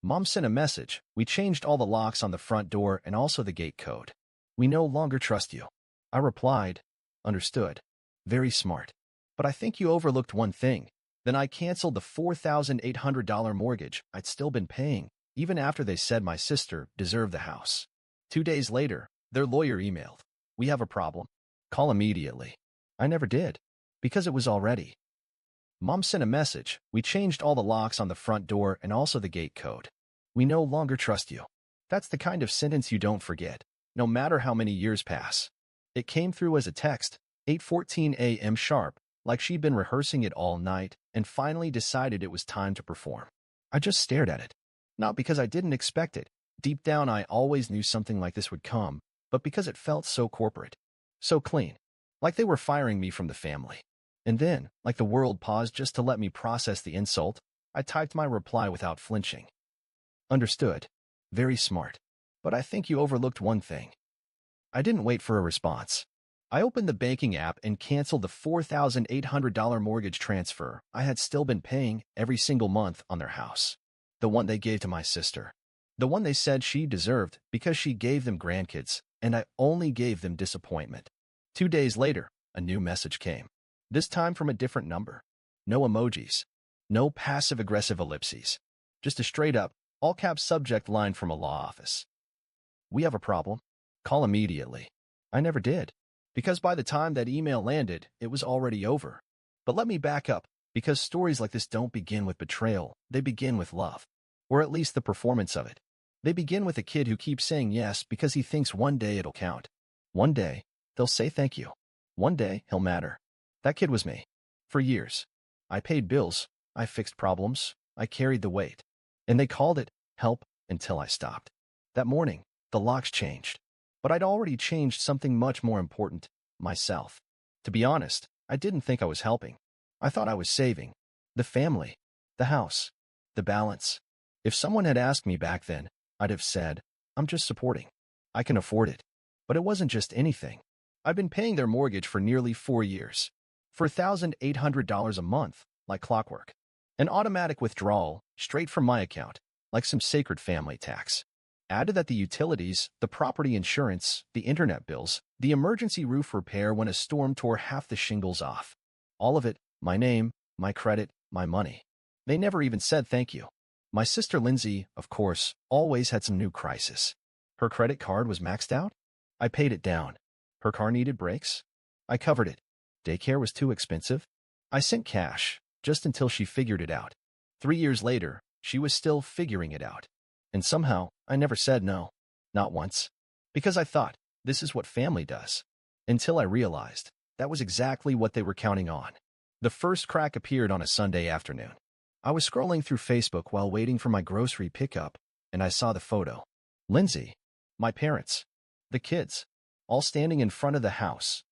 Mom sent a message. We changed all the locks on the front door and also the gate code. We no longer trust you. I replied, understood. Very smart. But I think you overlooked one thing. Then I canceled the $4,800 mortgage I'd still been paying, even after they said my sister deserved the house. 2 days later, their lawyer emailed. We have a problem. Call immediately. I never did. Because it was already. Mom sent a message. We changed all the locks on the front door and also the gate code. We no longer trust you. That's the kind of sentence you don't forget, no matter how many years pass. It came through as a text, 8:14 a.m. sharp, like she'd been rehearsing it all night and finally decided it was time to perform. I just stared at it. Not because I didn't expect it. Deep down, I always knew something like this would come, but because it felt so corporate, so clean, like they were firing me from the family. And then, like the world paused just to let me process the insult, I typed my reply without flinching. Understood. Very smart. But I think you overlooked one thing. I didn't wait for a response. I opened the banking app and canceled the $4,800 mortgage transfer I had still been paying every single month on their house. The one they gave to my sister. The one they said she deserved because she gave them grandkids, and I only gave them disappointment. 2 days later, a new message came. This time from a different number. No emojis. No passive-aggressive ellipses. Just a straight-up, all-caps subject line from a law office. We have a problem. Call immediately. I never did. Because by the time that email landed, it was already over. But let me back up, because stories like this don't begin with betrayal, they begin with love. Or at least the performance of it. They begin with a kid who keeps saying yes because he thinks one day it'll count. One day, they'll say thank you. One day, he'll matter. That kid was me. For years. I paid bills, I fixed problems, I carried the weight. And they called it help until I stopped. That morning, the locks changed. But I'd already changed something much more important, myself. To be honest, I didn't think I was helping. I thought I was saving. The family. The house. The balance. If someone had asked me back then, I'd have said, I'm just supporting. I can afford it. But it wasn't just anything. I'd been paying their mortgage for nearly 4 years. For $1,800 a month, like clockwork. An automatic withdrawal, straight from my account, like some sacred family tax. Add to that the utilities, the property insurance, the internet bills, the emergency roof repair when a storm tore half the shingles off. All of it, my name, my credit, my money. They never even said thank you. My sister Lindsay, of course, always had some new crisis. Her credit card was maxed out? I paid it down. Her car needed brakes? I covered it. Daycare was too expensive? I sent cash, just until she figured it out. 3 years later, she was still figuring it out. And somehow, I never said no. Not once. Because I thought, this is what family does. Until I realized, that was exactly what they were counting on. The first crack appeared on a Sunday afternoon. I was scrolling through Facebook while waiting for my grocery pickup, and I saw the photo. Lindsay, my parents, the kids, all standing in front of the house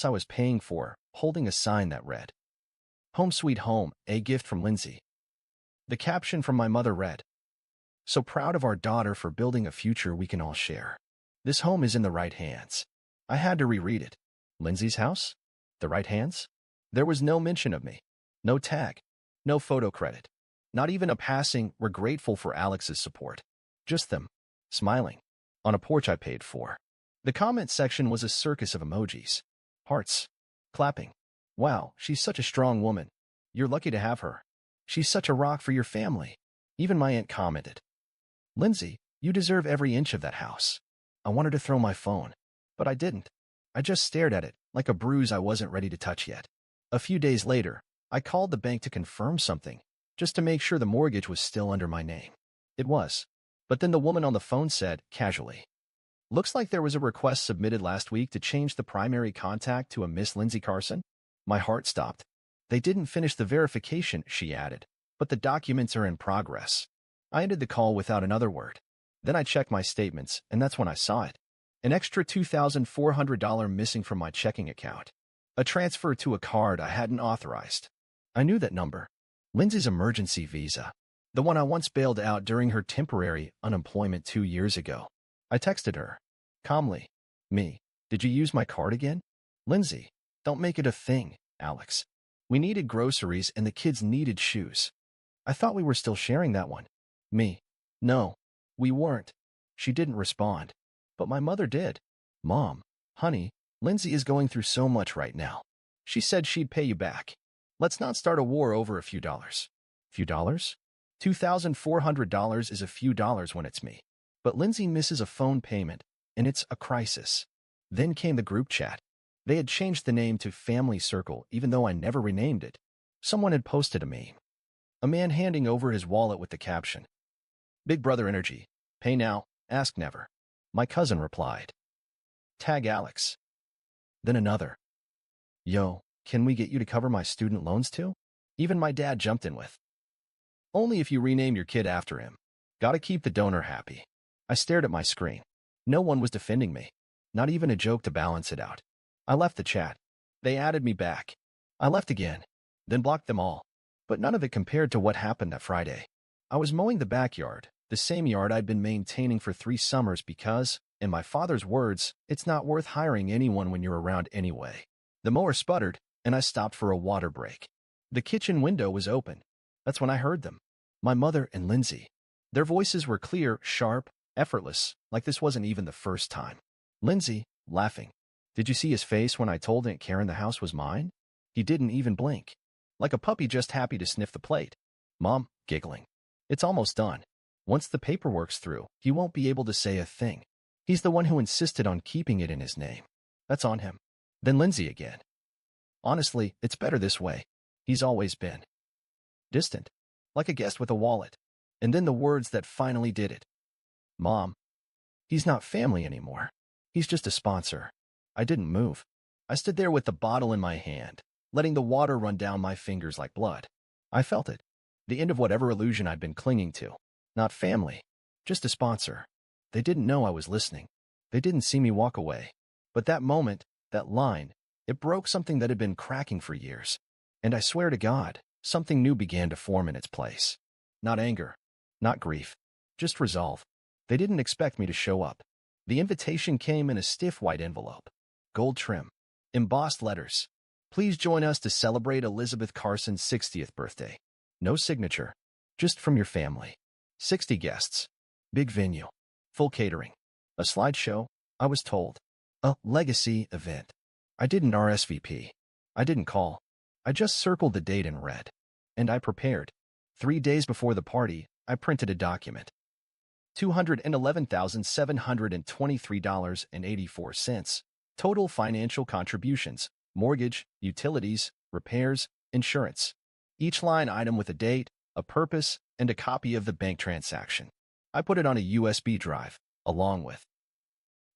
I was paying for, holding a sign that read, Home Sweet Home, a gift from Lindsay. The caption from my mother read, So proud of our daughter for building a future we can all share. This home is in the right hands. I had to reread it. Lindsay's house? The right hands? There was no mention of me. No tag. No photo credit. Not even a passing, we're grateful for Alex's support. Just them. Smiling. On a porch I paid for. The comment section was a circus of emojis. Hearts. Clapping. Wow, she's such a strong woman. You're lucky to have her. She's such a rock for your family. Even my aunt commented. Lindsay, you deserve every inch of that house. I wanted to throw my phone, but I didn't. I just stared at it, like a bruise I wasn't ready to touch yet. A few days later, I called the bank to confirm something, just to make sure the mortgage was still under my name. It was. But then the woman on the phone said, casually, Looks like there was a request submitted last week to change the primary contact to a Miss Lindsay Carson. My heart stopped. They didn't finish the verification, she added, but the documents are in progress. I ended the call without another word. Then I checked my statements, and that's when I saw it. An extra $2,400 missing from my checking account. A transfer to a card I hadn't authorized. I knew that number. Lindsay's emergency visa. The one I once bailed out during her temporary unemployment 2 years ago. I texted her. Calmly. Me. Did you use my card again? Lindsay. Don't make it a thing, Alex. We needed groceries and the kids needed shoes. I thought we were still sharing that one. Me. No, we weren't. She didn't respond. But my mother did. Mom, honey, Lindsay is going through so much right now. She said she'd pay you back. Let's not start a war over a few dollars. Few dollars? $2,400 is a few dollars when it's me. But Lindsay misses a phone payment, and it's a crisis. Then came the group chat. They had changed the name to Family Circle, even though I never renamed it. Someone had posted a meme. A man handing over his wallet with the caption, Big Brother Energy. Pay now, ask never. My cousin replied, Tag Alex. Then another. Yo, can we get you to cover my student loans too? Even my dad jumped in with, only if you rename your kid after him. Gotta keep the donor happy. I stared at my screen. No one was defending me. Not even a joke to balance it out. I left the chat. They added me back. I left again, then blocked them all. But none of it compared to what happened that Friday. I was mowing the backyard, the same yard I'd been maintaining for 3 summers because, in my father's words, it's not worth hiring anyone when you're around anyway. The mower sputtered, and I stopped for a water break. The kitchen window was open. That's when I heard them. My mother and Lindsay. Their voices were clear, sharp, effortless, like this wasn't even the first time. Lindsay, laughing. Did you see his face when I told Aunt Karen the house was mine? He didn't even blink. Like a puppy just happy to sniff the plate. Mom, giggling. It's almost done. Once the paperwork's through, he won't be able to say a thing. He's the one who insisted on keeping it in his name. That's on him. Then Lindsay again. Honestly, it's better this way. He's always been distant, like a guest with a wallet. And then the words that finally did it. Mom, he's not family anymore. He's just a sponsor. I didn't move. I stood there with the bottle in my hand, letting the water run down my fingers like blood. I felt it. The end of whatever illusion I'd been clinging to. Not family, just a sponsor. They didn't know I was listening. They didn't see me walk away. But that moment, that line, it broke something that had been cracking for years. And I swear to God, something new began to form in its place. Not anger, not grief, just resolve. They didn't expect me to show up. The invitation came in a stiff white envelope. Gold trim. Embossed letters. Please join us to celebrate Elizabeth Carson's 60th birthday. No signature. Just from your family. 60 guests. Big venue. Full catering. A slideshow, I was told. A legacy event. I didn't RSVP. I didn't call. I just circled the date in red. And I prepared. 3 days before the party, I printed a document. $211,723.84. Total financial contributions, mortgage, utilities, repairs, insurance. Each line item with a date, a purpose, and a copy of the bank transaction. I put it on a USB drive, along with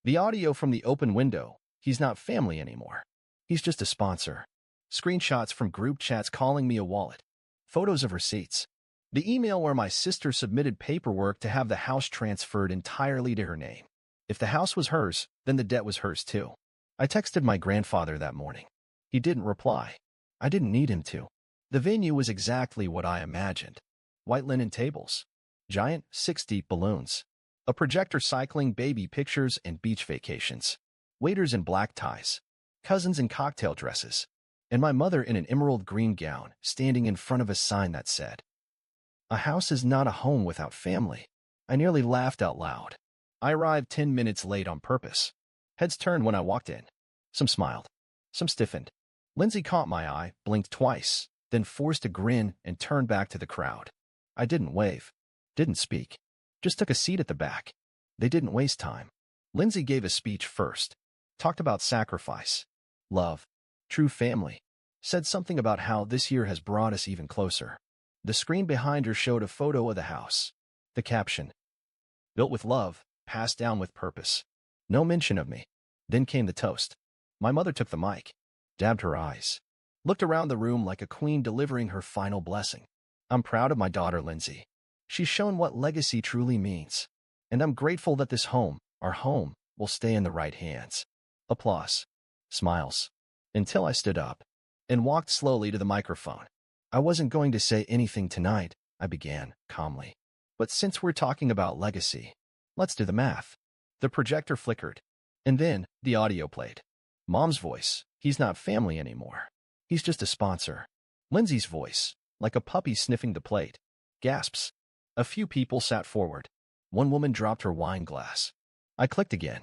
the audio from the open window. He's not family anymore. He's just a sponsor. Screenshots from group chats calling me a wallet. Photos of receipts. The email where my sister submitted paperwork to have the house transferred entirely to her name. If the house was hers, then the debt was hers too. I texted my grandfather that morning. He didn't reply. I didn't need him to. The venue was exactly what I imagined. White linen tables. Giant, 6-deep balloons. A projector cycling baby pictures and beach vacations. Waiters in black ties. Cousins in cocktail dresses. And my mother in an emerald green gown standing in front of a sign that said, "A house is not a home without family." I nearly laughed out loud. I arrived 10 minutes late on purpose. Heads turned when I walked in. Some smiled. Some stiffened. Lindsay caught my eye, blinked twice, then forced a grin and turned back to the crowd. I didn't wave. Didn't speak. Just took a seat at the back. They didn't waste time. Lindsay gave a speech first. Talked about sacrifice. Love. True family. Said something about how this year has brought us even closer. The screen behind her showed a photo of the house. The caption, "Built with love, passed down with purpose." No mention of me. Then came the toast. My mother took the mic, dabbed her eyes, looked around the room like a queen delivering her final blessing. I'm proud of my daughter, Lindsay. She's shown what legacy truly means. And I'm grateful that this home, our home, will stay in the right hands. Applause. Smiles. Until I stood up and walked slowly to the microphone. I wasn't going to say anything tonight, I began, calmly. But since we're talking about legacy, let's do the math. The projector flickered. And then, the audio played. Mom's voice, "He's not family anymore. He's just a sponsor." Lindsay's voice, like a puppy sniffing the plate. Gasps. A few people sat forward. One woman dropped her wine glass. I clicked again.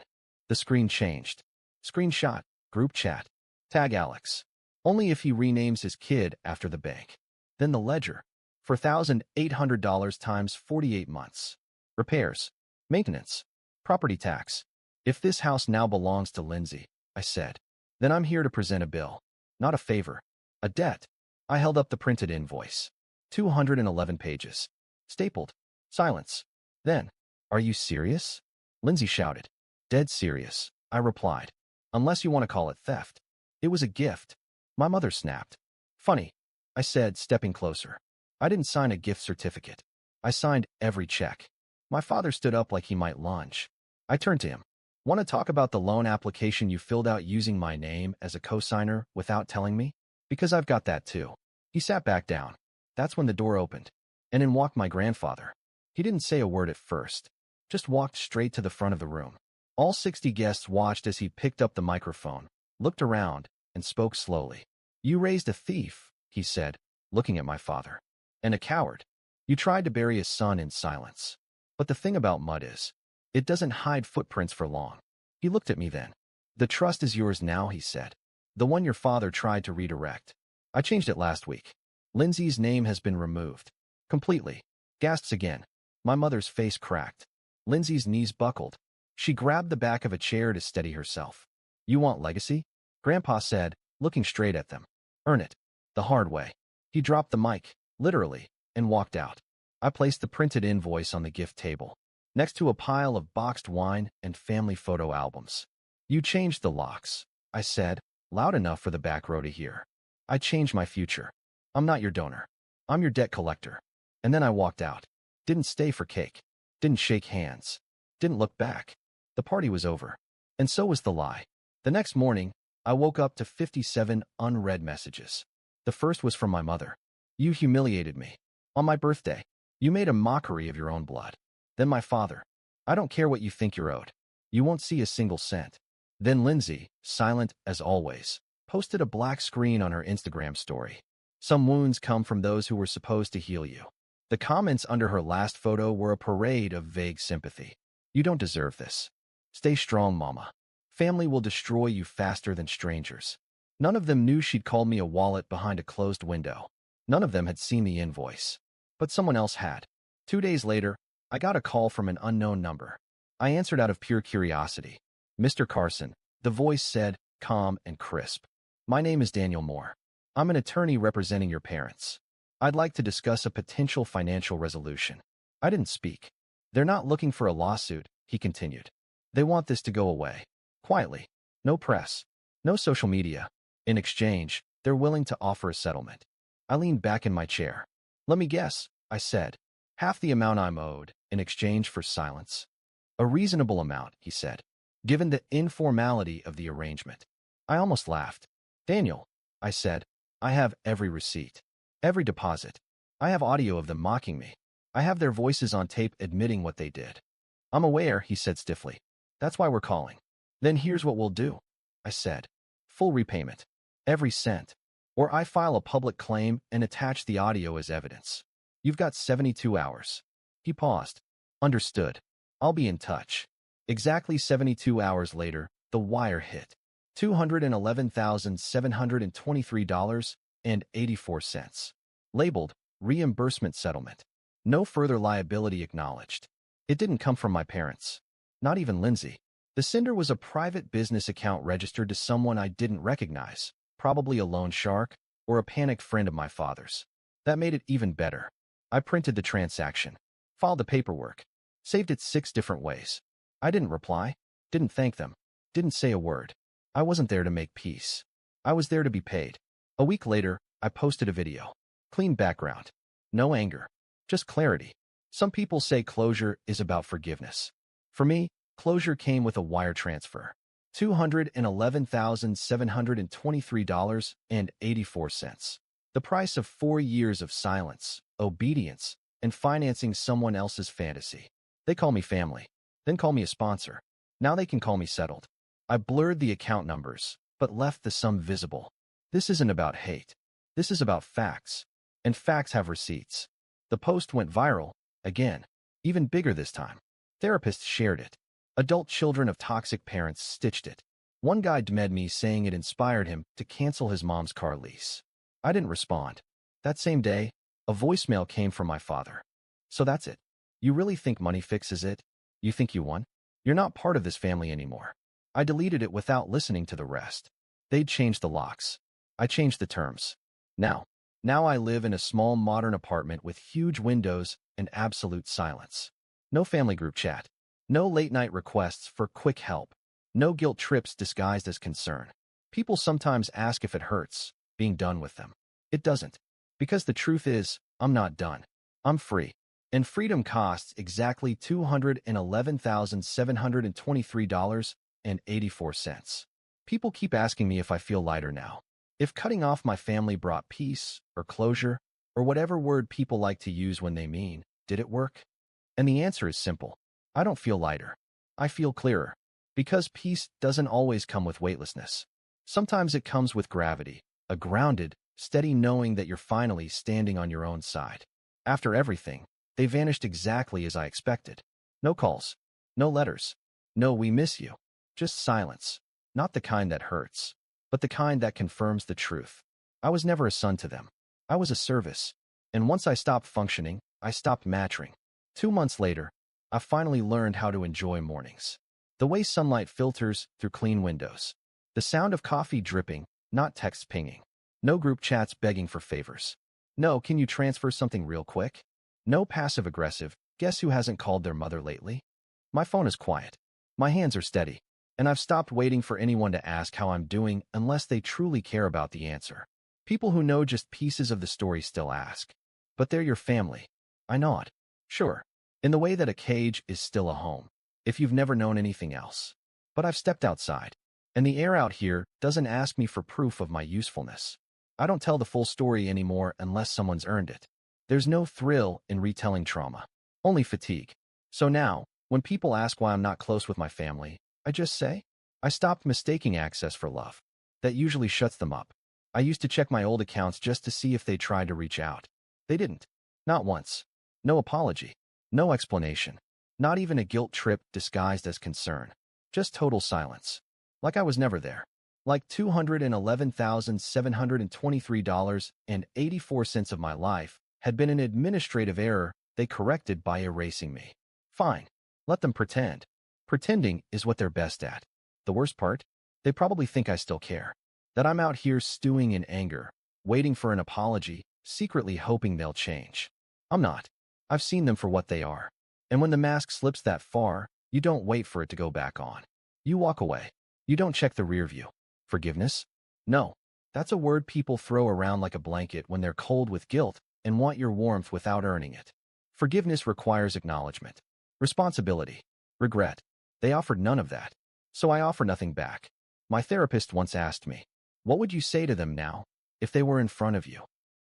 The screen changed. Screenshot, group chat, tag Alex. Only if he renames his kid after the bank. Then the ledger. $4,800 times 48 months. Repairs, maintenance, property tax. If this house now belongs to Lindsay, I said, then I'm here to present a bill. Not a favor. A debt. I held up the printed invoice. 211 pages. Stapled. Silence. Then, are you serious? Lindsay shouted. Dead serious, I replied. Unless you want to call it theft. It was a gift. My mother snapped. Funny, I said, stepping closer. I didn't sign a gift certificate. I signed every check. My father stood up like he might lunge. I turned to him. Want to talk about the loan application you filled out using my name as a cosigner without telling me? Because I've got that too. He sat back down. That's when the door opened. And in walked my grandfather. He didn't say a word at first. Just walked straight to the front of the room. All 60 guests watched as he picked up the microphone, looked around, and spoke slowly. You raised a thief, he said, looking at my father. And a coward. You tried to bury his son in silence. But the thing about mud is, it doesn't hide footprints for long. He looked at me then. The trust is yours now, he said. The one your father tried to redirect. I changed it last week. Lindsay's name has been removed. Completely. Gasps again. My mother's face cracked. Lindsay's knees buckled. She grabbed the back of a chair to steady herself. You want legacy? Grandpa said, looking straight at them. Earn it. The hard way. He dropped the mic, literally, and walked out. I placed the printed invoice on the gift table, next to a pile of boxed wine and family photo albums. You changed the locks, I said, loud enough for the back row to hear. I changed my future. I'm not your donor. I'm your debt collector. And then I walked out. Didn't stay for cake. Didn't shake hands. Didn't look back. The party was over. And so was the lie. The next morning, I woke up to 57 unread messages. The first was from my mother. You humiliated me. On my birthday. You made a mockery of your own blood. Then my father. I don't care what you think you're owed. You won't see a single cent. Then Lindsay, silent as always, posted a black screen on her Instagram story. Some wounds come from those who were supposed to heal you. The comments under her last photo were a parade of vague sympathy. You don't deserve this. Stay strong, mama. Family will destroy you faster than strangers. None of them knew she'd called me a wallet behind a closed window. None of them had seen the invoice. But someone else had. 2 days later, I got a call from an unknown number. I answered out of pure curiosity. Mr. Carson, the voice said, calm and crisp. My name is Daniel Moore. I'm an attorney representing your parents. I'd like to discuss a potential financial resolution. I didn't speak. They're not looking for a lawsuit, he continued. They want this to go away. Quietly. No press. No social media. In exchange, they're willing to offer a settlement. I leaned back in my chair. Let me guess, I said. Half the amount I'm owed, in exchange for silence. A reasonable amount, he said, given the informality of the arrangement. I almost laughed. Daniel, I said, I have every receipt. Every deposit. I have audio of them mocking me. I have their voices on tape admitting what they did. I'm aware, he said stiffly. That's why we're calling. Then here's what we'll do, I said. Full repayment. Every cent. Or I file a public claim and attach the audio as evidence. You've got 72 hours. He paused. Understood. I'll be in touch. Exactly 72 hours later, the wire hit. $211,723.84. Labeled, reimbursement settlement. No further liability acknowledged. It didn't come from my parents. Not even Lindsay. The sender was a private business account registered to someone I didn't recognize, probably a loan shark or a panicked friend of my father's. That made it even better. I printed the transaction, filed the paperwork, saved it 6 different ways. I didn't reply, didn't thank them, didn't say a word. I wasn't there to make peace. I was there to be paid. A week later, I posted a video. Clean background. No anger. Just clarity. Some people say closure is about forgiveness. For me, closure came with a wire transfer. $211,723.84. The price of 4 years of silence, obedience, and financing someone else's fantasy. They call me family, then call me a sponsor. Now they can call me settled. I blurred the account numbers, but left the sum visible. This isn't about hate. This is about facts. And facts have receipts. The post went viral, again, even bigger this time. Therapists shared it. Adult children of toxic parents stitched it. One guy DM'd me saying it inspired him to cancel his mom's car lease. I didn't respond. That same day, a voicemail came from my father. So that's it. You really think money fixes it? You think you won? You're not part of this family anymore. I deleted it without listening to the rest. They'd changed the locks. I changed the terms. Now I live in a small modern apartment with huge windows and absolute silence. No family group chat. No late-night requests for quick help. No guilt trips disguised as concern. People sometimes ask if it hurts, being done with them. It doesn't. Because the truth is, I'm not done. I'm free. And freedom costs exactly $211,723.84. People keep asking me if I feel lighter now. If cutting off my family brought peace, or closure, or whatever word people like to use when they mean, did it work? And the answer is simple. I don't feel lighter. I feel clearer. Because peace doesn't always come with weightlessness. Sometimes it comes with gravity, a grounded, steady knowing that you're finally standing on your own side. After everything, they vanished exactly as I expected. No calls. No letters. No "we miss you." Just silence. Not the kind that hurts, but the kind that confirms the truth. I was never a son to them. I was a service. And once I stopped functioning, I stopped mattering. 2 months later, I finally learned how to enjoy mornings. The way sunlight filters through clean windows. The sound of coffee dripping, not texts pinging. No group chats begging for favors. No, can you transfer something real quick? No passive-aggressive, guess who hasn't called their mother lately? My phone is quiet. My hands are steady. And I've stopped waiting for anyone to ask how I'm doing unless they truly care about the answer. People who know just pieces of the story still ask. But they're your family. I nod. Sure. In the way that a cage is still a home, if you've never known anything else. But I've stepped outside. And the air out here doesn't ask me for proof of my usefulness. I don't tell the full story anymore unless someone's earned it. There's no thrill in retelling trauma. Only fatigue. So now, when people ask why I'm not close with my family, I just say, I stopped mistaking access for love. That usually shuts them up. I used to check my old accounts just to see if they tried to reach out. They didn't. Not once. No apology. No explanation. Not even a guilt trip disguised as concern. Just total silence. Like I was never there. Like $211,723.84 of my life had been an administrative error they corrected by erasing me. Fine. Let them pretend. Pretending is what they're best at. The worst part? They probably think I still care. That I'm out here stewing in anger, waiting for an apology, secretly hoping they'll change. I'm not. I've seen them for what they are. And when the mask slips that far, you don't wait for it to go back on. You walk away. You don't check the rear view. Forgiveness? No. That's a word people throw around like a blanket when they're cold with guilt and want your warmth without earning it. Forgiveness requires acknowledgement, responsibility, regret. They offered none of that. So I offer nothing back. My therapist once asked me, what would you say to them now if they were in front of you?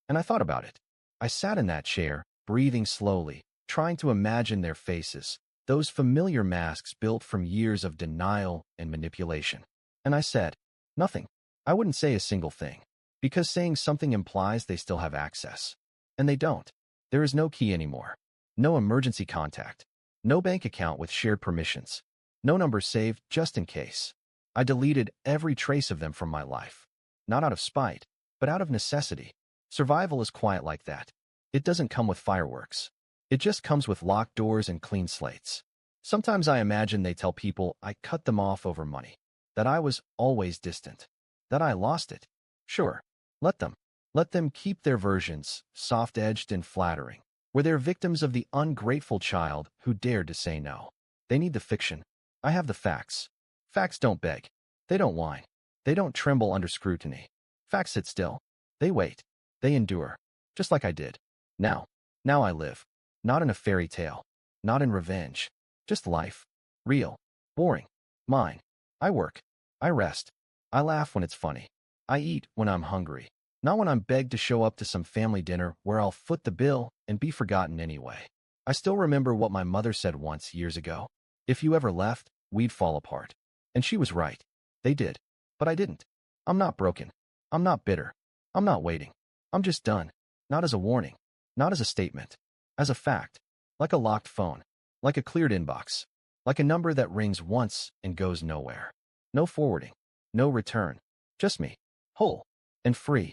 And I thought about it. I sat in that chair, breathing slowly, trying to imagine their faces, those familiar masks built from years of denial and manipulation. And I said, nothing. I wouldn't say a single thing. Because saying something implies they still have access. And they don't. There is no key anymore. No emergency contact. No bank account with shared permissions. No number saved just in case. I deleted every trace of them from my life. Not out of spite, but out of necessity. Survival is quiet like that. It doesn't come with fireworks. It just comes with locked doors and clean slates. Sometimes I imagine they tell people I cut them off over money. That I was always distant. That I lost it. Sure. Let them. Let them keep their versions, soft-edged and flattering, where they're victims of the ungrateful child who dared to say no. They need the fiction. I have the facts. Facts don't beg. They don't whine. They don't tremble under scrutiny. Facts sit still. They wait. They endure. Just like I did. Now I live. Not in a fairy tale. Not in revenge. Just life. Real. Boring. Mine. I work. I rest. I laugh when it's funny. I eat when I'm hungry. Not when I'm begged to show up to some family dinner where I'll foot the bill and be forgotten anyway. I still remember what my mother said once years ago. If you ever left, we'd fall apart. And she was right. They did. But I didn't. I'm not broken. I'm not bitter. I'm not waiting. I'm just done. Not as a warning. Not as a statement. As a fact. Like a locked phone. Like a cleared inbox. Like a number that rings once and goes nowhere. No forwarding. No return. Just me. Whole. And free.